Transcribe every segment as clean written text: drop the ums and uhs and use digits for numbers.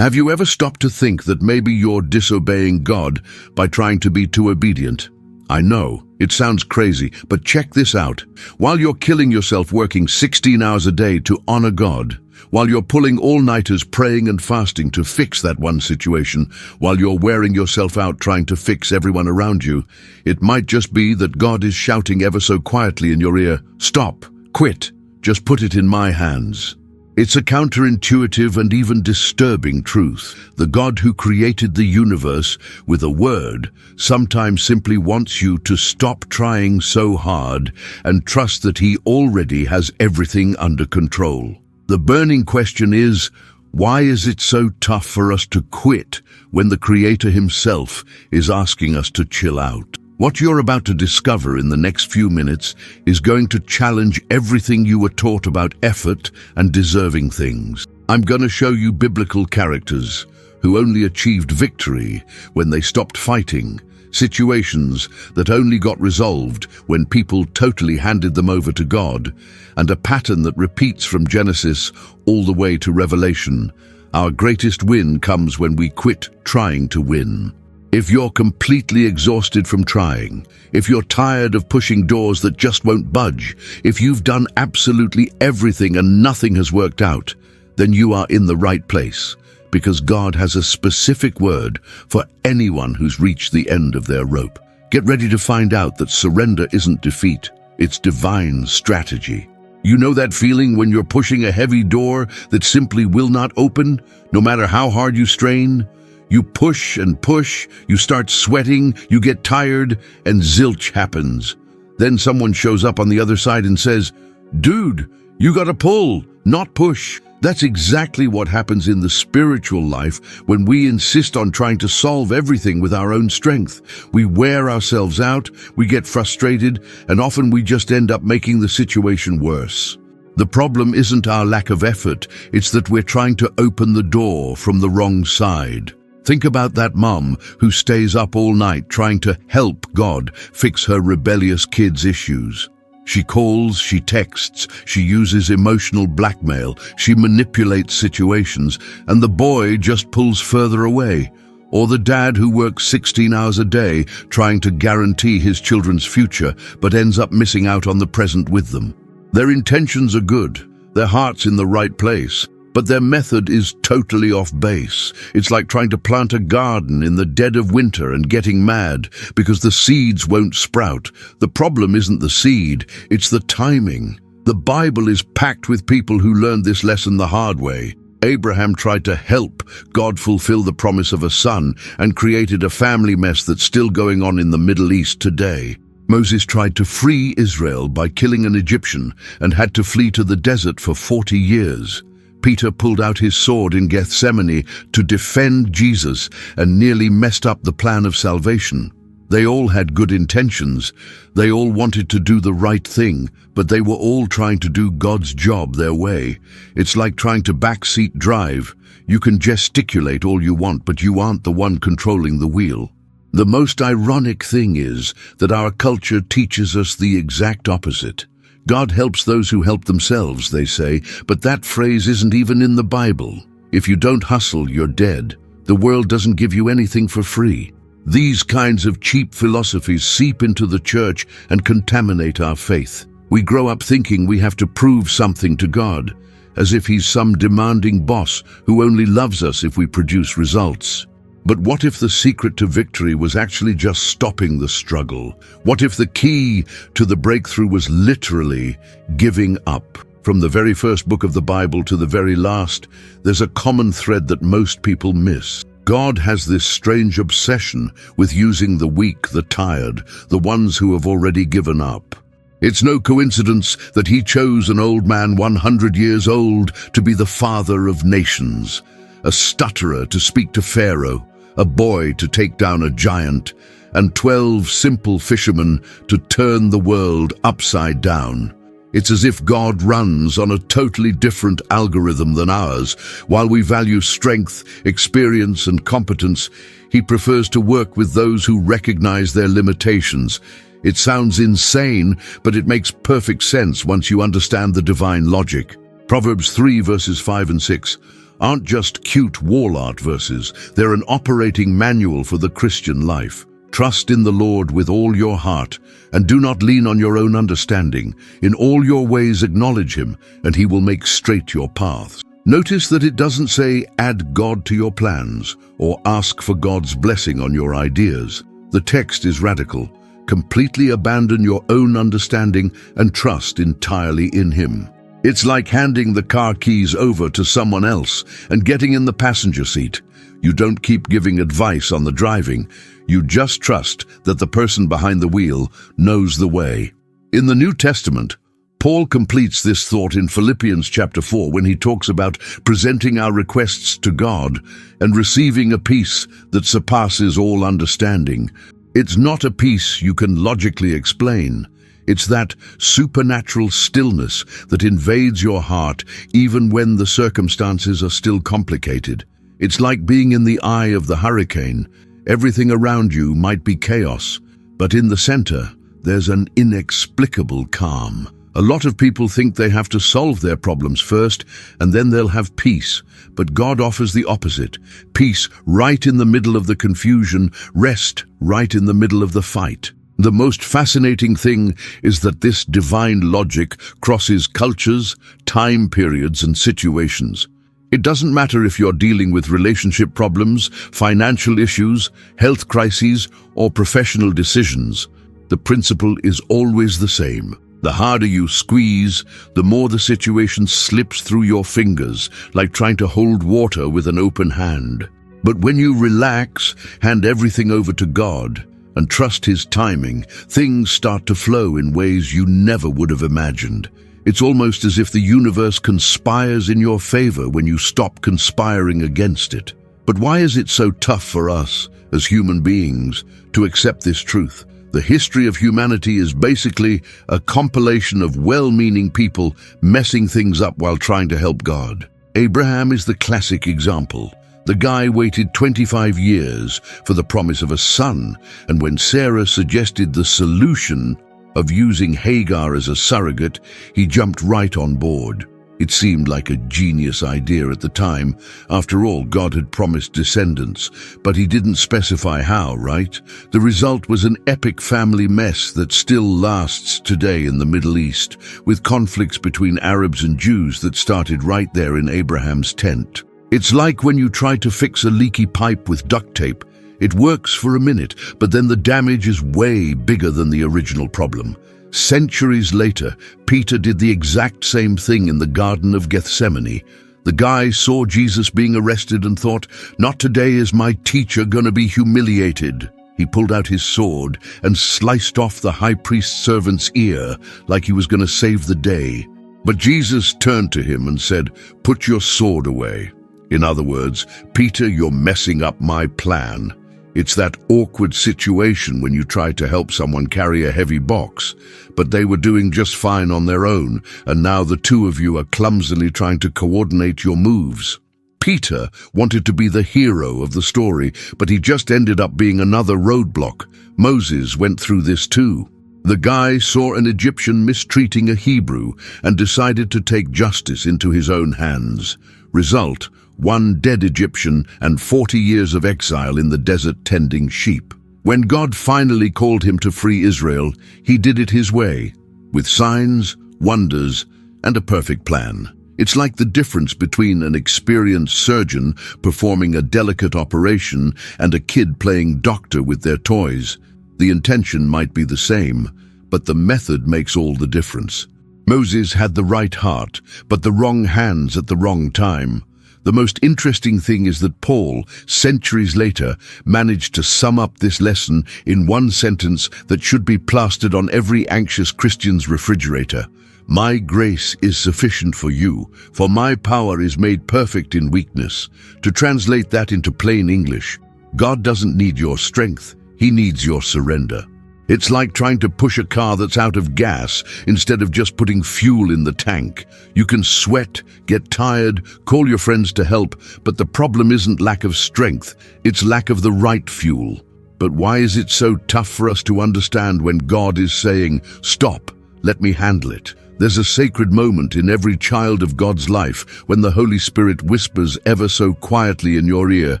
Have you ever stopped to think that maybe you're disobeying God by trying to be too obedient? I know, it sounds crazy, but check this out. While you're killing yourself working 16 hours a day to honor God, while you're pulling all-nighters praying and fasting to fix that one situation, while you're wearing yourself out trying to fix everyone around you, it might just be that God is shouting ever so quietly in your ear, "Stop, quit, just put it in my hands." It's a counterintuitive and even disturbing truth. The God who created the universe with a word sometimes simply wants you to stop trying so hard and trust that He already has everything under control. The burning question is, why is it so tough for us to quit when the Creator Himself is asking us to chill out? What you're about to discover in the next few minutes is going to challenge everything you were taught about effort and deserving things. I'm going to show you biblical characters who only achieved victory when they stopped fighting, situations that only got resolved when people totally handed them over to God, and a pattern that repeats from Genesis all the way to Revelation. Our greatest win comes when we quit trying to win. If you're completely exhausted from trying, if you're tired of pushing doors that just won't budge, if you've done absolutely everything and nothing has worked out, then you are in the right place, because God has a specific word for anyone who's reached the end of their rope. Get ready to find out that surrender isn't defeat, it's divine strategy. You know that feeling when you're pushing a heavy door that simply will not open, no matter how hard you strain? You push and push, you start sweating, you get tired, and zilch happens. Then someone shows up on the other side and says, "Dude, you gotta pull, not push." That's exactly what happens in the spiritual life when we insist on trying to solve everything with our own strength. We wear ourselves out, we get frustrated, and often we just end up making the situation worse. The problem isn't our lack of effort, it's that we're trying to open the door from the wrong side. Think about that mom who stays up all night trying to help God fix her rebellious kids' issues. She calls, she texts, she uses emotional blackmail, she manipulates situations, and the boy just pulls further away. Or the dad who works 16 hours a day trying to guarantee his children's future, but ends up missing out on the present with them. Their intentions are good, their heart's in the right place, but their method is totally off base. It's like trying to plant a garden in the dead of winter and getting mad because the seeds won't sprout. The problem isn't the seed, it's the timing. The Bible is packed with people who learned this lesson the hard way. Abraham tried to help God fulfill the promise of a son and created a family mess that's still going on in the Middle East today. Moses tried to free Israel by killing an Egyptian and had to flee to the desert for 40 years. Peter pulled out his sword in Gethsemane to defend Jesus and nearly messed up the plan of salvation. They all had good intentions. They all wanted to do the right thing, but they were all trying to do God's job their way. It's like trying to backseat drive. You can gesticulate all you want, but you aren't the one controlling the wheel. The most ironic thing is that our culture teaches us the exact opposite. God helps those who help themselves, they say, but that phrase isn't even in the Bible. If you don't hustle, you're dead. The world doesn't give you anything for free. These kinds of cheap philosophies seep into the church and contaminate our faith. We grow up thinking we have to prove something to God, as if He's some demanding boss who only loves us if we produce results. But what if the secret to victory was actually just stopping the struggle? What if the key to the breakthrough was literally giving up? From the very first book of the Bible to the very last, there's a common thread that most people miss. God has this strange obsession with using the weak, the tired, the ones who have already given up. It's no coincidence that He chose an old man 100 years old to be the father of nations, a stutterer to speak to Pharaoh, a boy to take down a giant, and 12 simple fishermen to turn the world upside down. It's as if God runs on a totally different algorithm than ours. While we value strength, experience, and competence, He prefers to work with those who recognize their limitations. It sounds insane, but it makes perfect sense once you understand the divine logic. Proverbs 3 verses 5 and 6. aren't just cute wall art verses, they're an operating manual for the Christian life. Trust in the Lord with all your heart, and do not lean on your own understanding. In all your ways acknowledge Him, and He will make straight your paths. Notice that it doesn't say add God to your plans or ask for God's blessing on your ideas. The text is radical. Completely abandon your own understanding and trust entirely in Him. It's like handing the car keys over to someone else and getting in the passenger seat. You don't keep giving advice on the driving. You just trust that the person behind the wheel knows the way. In the New Testament, Paul completes this thought in Philippians chapter 4 when he talks about presenting our requests to God and receiving a peace that surpasses all understanding. It's not a peace you can logically explain. It's that supernatural stillness that invades your heart even when the circumstances are still complicated. It's like being in the eye of the hurricane. Everything around you might be chaos, but in the center, there's an inexplicable calm. A lot of people think they have to solve their problems first, and then they'll have peace. But God offers the opposite. Peace right in the middle of the confusion, rest right in the middle of the fight. The most fascinating thing is that this divine logic crosses cultures, time periods, and situations. It doesn't matter if you're dealing with relationship problems, financial issues, health crises, or professional decisions. The principle is always the same. The harder you squeeze, the more the situation slips through your fingers, like trying to hold water with an open hand. But when you relax, hand everything over to God, and trust His timing, things start to flow in ways you never would have imagined. It's almost as if the universe conspires in your favor when you stop conspiring against it. But why is it so tough for us, as human beings, to accept this truth? The history of humanity is basically a compilation of well-meaning people messing things up while trying to help God. Abraham is the classic example. The guy waited 25 years for the promise of a son, and when Sarah suggested the solution of using Hagar as a surrogate, he jumped right on board. It seemed like a genius idea at the time. After all, God had promised descendants, but He didn't specify how, right? The result was an epic family mess that still lasts today in the Middle East, with conflicts between Arabs and Jews that started right there in Abraham's tent. It's like when you try to fix a leaky pipe with duct tape. It works for a minute, but then the damage is way bigger than the original problem. Centuries later, Peter did the exact same thing in the Garden of Gethsemane. The guy saw Jesus being arrested and thought, "Not today is my teacher gonna be humiliated." He pulled out his sword and sliced off the high priest's servant's ear like he was gonna save the day. But Jesus turned to him and said, "Put your sword away." In other words, "Peter, you're messing up my plan." It's that awkward situation when you try to help someone carry a heavy box, but they were doing just fine on their own, and now the two of you are clumsily trying to coordinate your moves. Peter wanted to be the hero of the story, but he just ended up being another roadblock. Moses went through this too. The guy saw an Egyptian mistreating a Hebrew and decided to take justice into his own hands. Result: one dead Egyptian and 40 years of exile in the desert tending sheep. When God finally called him to free Israel, He did it His way, with signs, wonders, and a perfect plan. It's like the difference between an experienced surgeon performing a delicate operation and a kid playing doctor with their toys. The intention might be the same, but the method makes all the difference. Moses had the right heart, but the wrong hands at the wrong time. The most interesting thing is that Paul, centuries later, managed to sum up this lesson in one sentence that should be plastered on every anxious Christian's refrigerator. "My grace is sufficient for you, for my power is made perfect in weakness." To translate that into plain English, God doesn't need your strength, He needs your surrender. It's like trying to push a car that's out of gas instead of just putting fuel in the tank. You can sweat, get tired, call your friends to help, but the problem isn't lack of strength, it's lack of the right fuel. But why is it so tough for us to understand when God is saying, "Stop, let me handle it"? There's a sacred moment in every child of God's life when the Holy Spirit whispers ever so quietly in your ear,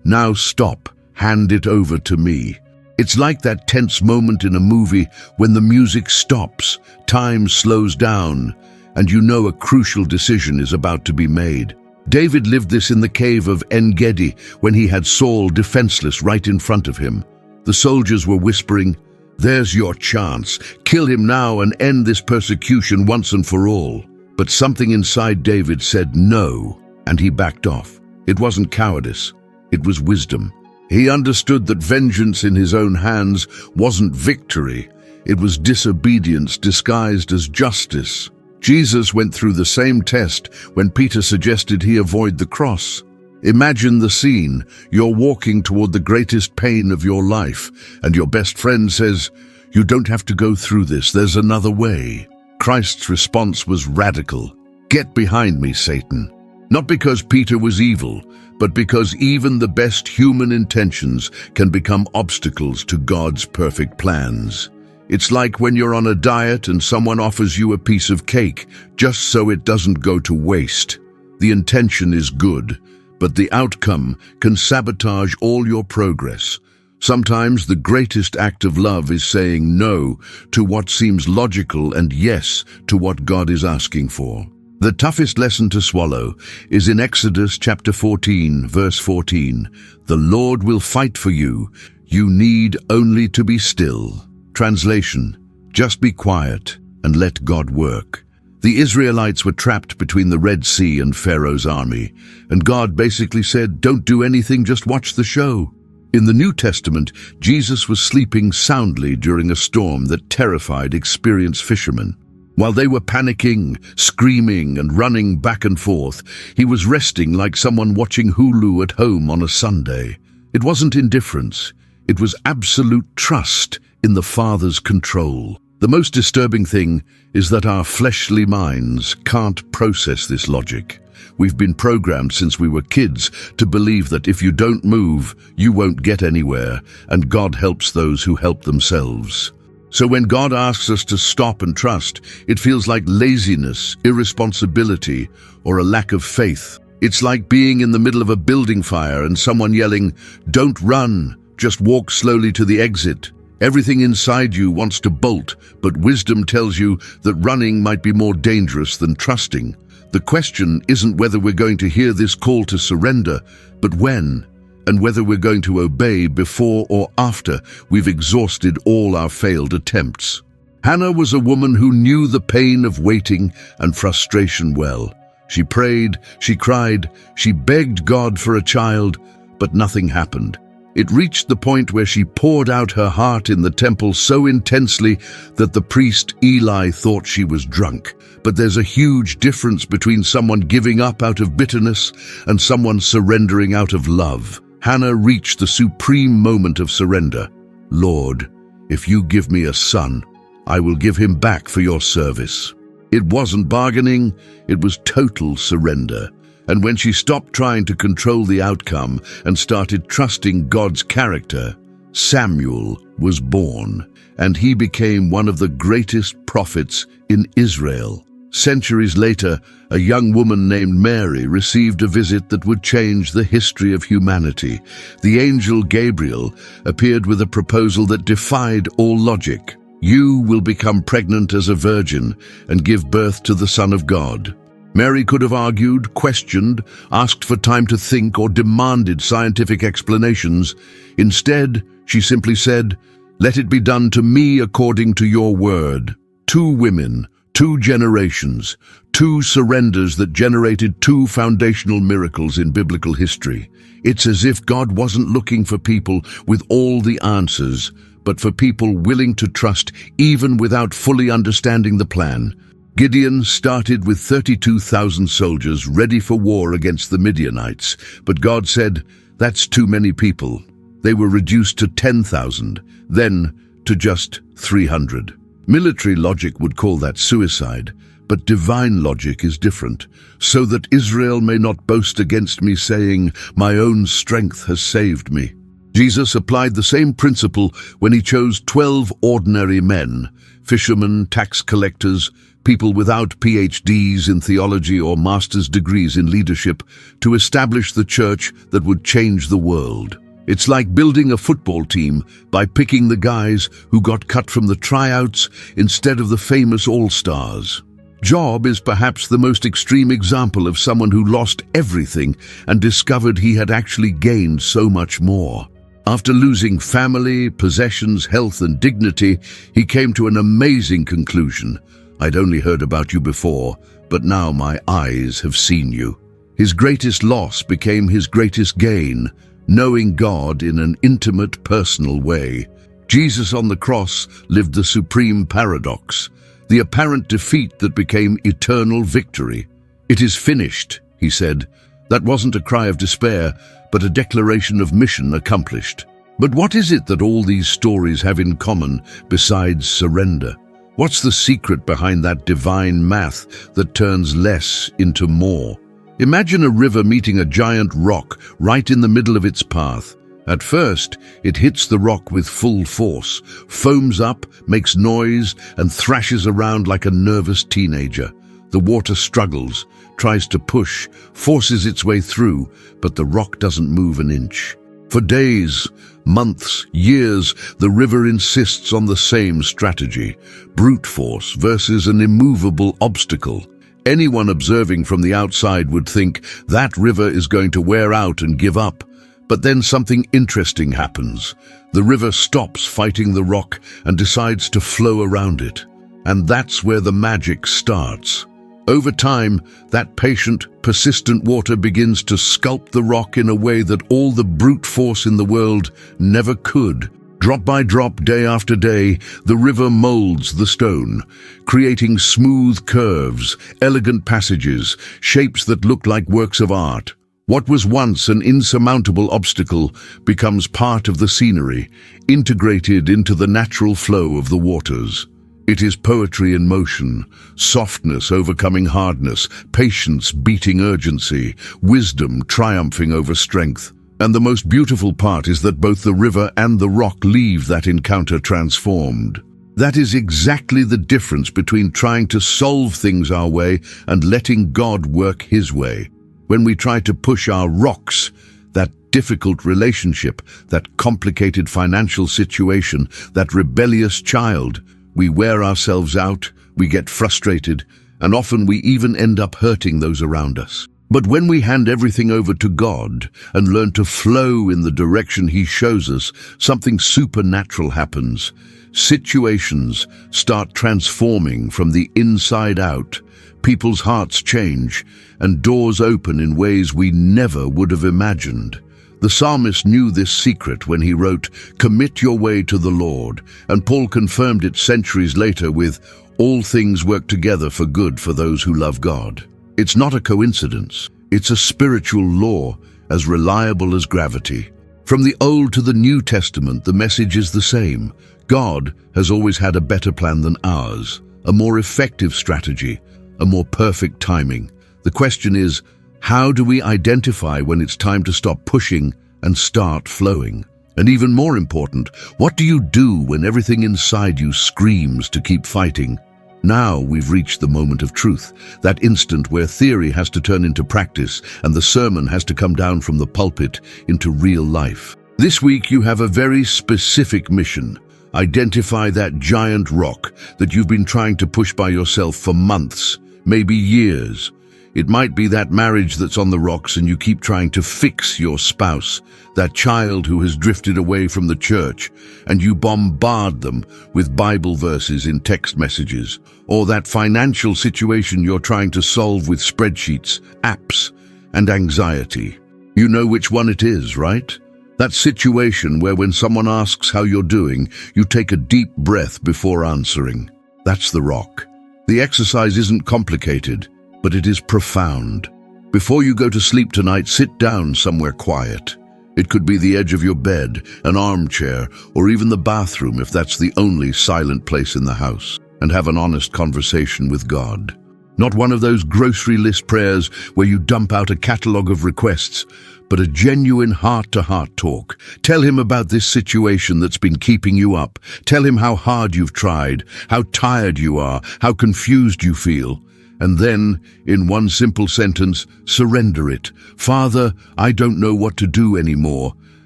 "Now stop, hand it over to me." It's like that tense moment in a movie when the music stops, time slows down, and you know a crucial decision is about to be made. David lived this in the cave of En-Gedi when he had Saul defenseless right in front of him. The soldiers were whispering, "There's your chance. Kill him now and end this persecution once and for all." But something inside David said no, and he backed off. It wasn't cowardice, it was wisdom. He understood that vengeance in his own hands wasn't victory, it was disobedience disguised as justice. Jesus went through the same test when Peter suggested he avoid the cross. Imagine the scene. You're walking toward the greatest pain of your life, and your best friend says, "You don't have to go through this, there's another way." Christ's response was radical. "Get behind me, Satan." Not because Peter was evil, but because even the best human intentions can become obstacles to God's perfect plans. It's like when you're on a diet and someone offers you a piece of cake just so it doesn't go to waste. The intention is good, but the outcome can sabotage all your progress. Sometimes the greatest act of love is saying no to what seems logical and yes to what God is asking for. The toughest lesson to swallow is in Exodus chapter 14, verse 14. "The Lord will fight for you. You need only to be still." Translation: just be quiet and let God work. The Israelites were trapped between the Red Sea and Pharaoh's army, and God basically said, "Don't do anything, just watch the show." In the New Testament, Jesus was sleeping soundly during a storm that terrified experienced fishermen. While they were panicking, screaming, and running back and forth, he was resting like someone watching Hulu at home on a Sunday. It wasn't indifference, it was absolute trust in the Father's control. The most disturbing thing is that our fleshly minds can't process this logic. We've been programmed since we were kids to believe that if you don't move, you won't get anywhere, and God helps those who help themselves. So when God asks us to stop and trust, it feels like laziness, irresponsibility, or a lack of faith. It's like being in the middle of a building fire and someone yelling, "Don't run, just walk slowly to the exit." Everything inside you wants to bolt, but wisdom tells you that running might be more dangerous than trusting. The question isn't whether we're going to hear this call to surrender, but when, and whether we're going to obey before or after we've exhausted all our failed attempts. Hannah was a woman who knew the pain of waiting and frustration well. She prayed, she cried, she begged God for a child, but nothing happened. It reached the point where she poured out her heart in the temple so intensely that the priest Eli thought she was drunk. But there's a huge difference between someone giving up out of bitterness and someone surrendering out of love. Hannah reached the supreme moment of surrender. "Lord, if you give me a son, I will give him back for your service." It wasn't bargaining, it was total surrender. And when she stopped trying to control the outcome and started trusting God's character, Samuel was born, and he became one of the greatest prophets in Israel. Centuries later, a young woman named Mary received a visit that would change the history of humanity. The angel Gabriel appeared with a proposal that defied all logic. "You will become pregnant as a virgin and give birth to the Son of God." Mary could have argued, questioned, asked for time to think, or demanded scientific explanations. Instead, she simply said, "Let it be done to me according to your word." 2 women, 2 generations, 2 surrenders that generated 2 foundational miracles in biblical history. It's as if God wasn't looking for people with all the answers, but for people willing to trust even without fully understanding the plan. Gideon started with 32,000 soldiers ready for war against the Midianites, but God said, "That's too many people." They were reduced to 10,000, then to just 300. Military logic would call that suicide, but divine logic is different. "So that Israel may not boast against me, saying, 'My own strength has saved me.'" Jesus applied the same principle when he chose 12 ordinary men, fishermen, tax collectors, people without PhDs in theology or master's degrees in leadership, to establish the church that would change the world. It's like building a football team by picking the guys who got cut from the tryouts instead of the famous all-stars. Job is perhaps the most extreme example of someone who lost everything and discovered he had actually gained so much more. After losing family, possessions, health, and dignity, he came to an amazing conclusion. I'd only heard about you before, but now my eyes have seen you. His greatest loss became his greatest gain, knowing God in an intimate, personal way. Jesus on the cross lived the supreme paradox, the apparent defeat that became eternal victory. "It is finished," he said. That wasn't a cry of despair, but a declaration of mission accomplished. But what is it that all these stories have in common besides surrender? What's the secret behind that divine math that turns less into more? Imagine a river meeting a giant rock right in the middle of its path. At first, it hits the rock with full force, foams up, makes noise, and thrashes around like a nervous teenager. The water struggles, tries to push, forces its way through, but the rock doesn't move an inch. For days, months, years, the river insists on the same strategy: brute force versus an immovable obstacle. Anyone observing from the outside would think that river is going to wear out and give up. But then something interesting happens. The river stops fighting the rock and decides to flow around it. And that's where the magic starts. Over time, that patient, persistent water begins to sculpt the rock in a way that all the brute force in the world never could. Drop by drop, day after day, the river molds the stone, creating smooth curves, elegant passages, shapes that look like works of art. What was once an insurmountable obstacle becomes part of the scenery, integrated into the natural flow of the waters. It is poetry in motion, softness overcoming hardness, patience beating urgency, wisdom triumphing over strength. And the most beautiful part is that both the river and the rock leave that encounter transformed. That is exactly the difference between trying to solve things our way and letting God work His way. When we try to push our rocks, that difficult relationship, that complicated financial situation, that rebellious child, we wear ourselves out, we get frustrated, and often we even end up hurting those around us. But when we hand everything over to God and learn to flow in the direction He shows us, something supernatural happens. Situations start transforming from the inside out. People's hearts change, and doors open in ways we never would have imagined. The psalmist knew this secret when he wrote, "Commit your way to the Lord," and Paul confirmed it centuries later with, "All things work together for good for those who love God." It's not a coincidence. It's a spiritual law, as reliable as gravity. From the Old to the New Testament, the message is the same. God has always had a better plan than ours, a more effective strategy, a more perfect timing. The question is, how do we identify when it's time to stop pushing and start flowing? And even more important, what do you do when everything inside you screams to keep fighting? Now we've reached the moment of truth, that instant where theory has to turn into practice and the sermon has to come down from the pulpit into real life. This week you have a very specific mission. Identify that giant rock that you've been trying to push by yourself for months, maybe years. It might be that marriage that's on the rocks and you keep trying to fix your spouse, that child who has drifted away from the church and you bombard them with Bible verses in text messages, or that financial situation you're trying to solve with spreadsheets, apps, and anxiety. You know which one it is, right? That situation where when someone asks how you're doing, you take a deep breath before answering. That's the rock. The exercise isn't complicated, but it is profound. Before you go to sleep tonight, sit down somewhere quiet. It could be the edge of your bed, an armchair, or even the bathroom if that's the only silent place in the house, and have an honest conversation with God. Not one of those grocery list prayers where you dump out a catalogue of requests, but a genuine heart-to-heart talk. Tell him about this situation that's been keeping you up. Tell him how hard you've tried, how tired you are, how confused you feel. And then, in one simple sentence, surrender it. Father, I don't know what to do anymore.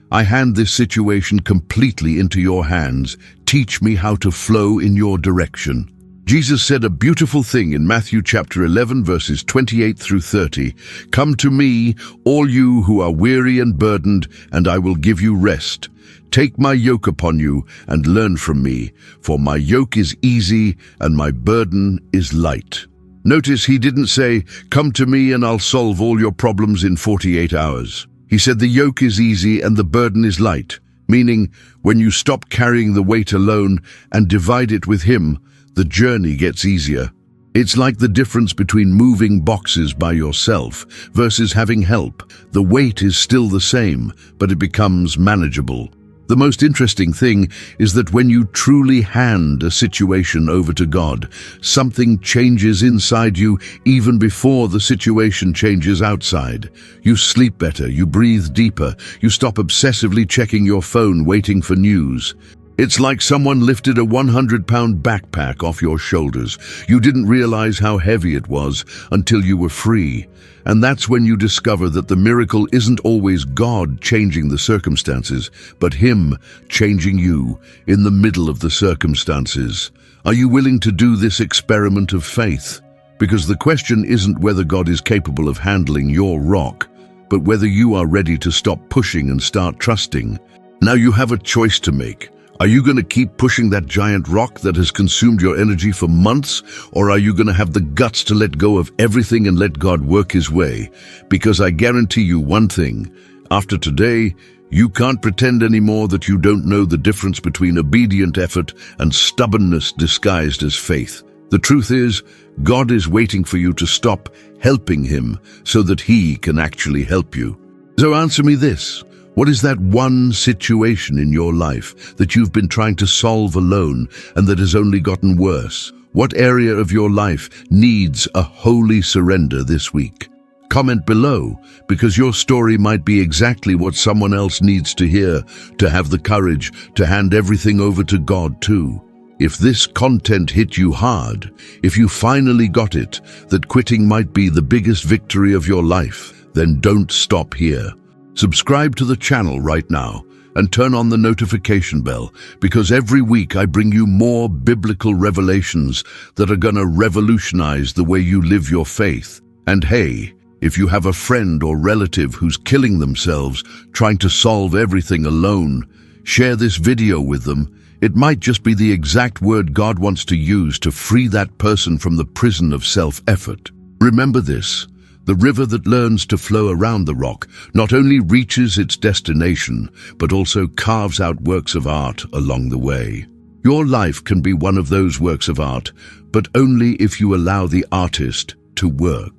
I hand this situation completely into your hands. Teach me how to flow in your direction. Jesus said a beautiful thing in Matthew chapter 11, verses 28 through 30. Come to me, all you who are weary and burdened, and I will give you rest. Take my yoke upon you and learn from me, for my yoke is easy and my burden is light. Notice he didn't say, come to me and I'll solve all your problems in 48 hours. He said the yoke is easy and the burden is light, meaning when you stop carrying the weight alone and divide it with him, the journey gets easier. It's like the difference between moving boxes by yourself versus having help. The weight is still the same, but it becomes manageable. The most interesting thing is that when you truly hand a situation over to God, something changes inside you even before the situation changes outside. You sleep better, you breathe deeper, you stop obsessively checking your phone waiting for news. It's like someone lifted a 100-pound backpack off your shoulders. You didn't realize how heavy it was until you were free. And that's when you discover that the miracle isn't always God changing the circumstances, but Him changing you in the middle of the circumstances. Are you willing to do this experiment of faith? Because the question isn't whether God is capable of handling your rock, but whether you are ready to stop pushing and start trusting. Now you have a choice to make. Are you going to keep pushing that giant rock that has consumed your energy for months? Or are you going to have the guts to let go of everything and let God work His way? Because I guarantee you one thing, after today, you can't pretend anymore that you don't know the difference between obedient effort and stubbornness disguised as faith. The truth is, God is waiting for you to stop helping Him so that He can actually help you. So answer me this. What is that one situation in your life that you've been trying to solve alone and that has only gotten worse? What area of your life needs a holy surrender this week? Comment below, because your story might be exactly what someone else needs to hear to have the courage to hand everything over to God too. If this content hit you hard, if you finally got it, that quitting might be the biggest victory of your life, then don't stop here. Subscribe to the channel right now and turn on the notification bell, because every week I bring you more biblical revelations that are gonna revolutionize the way you live your faith. And hey, if you have a friend or relative who's killing themselves trying to solve everything alone, share this video with them. It might just be the exact word God wants to use to free that person from the prison of self-effort. Remember this. The river that learns to flow around the rock not only reaches its destination, but also carves out works of art along the way. Your life can be one of those works of art, but only if you allow the artist to work.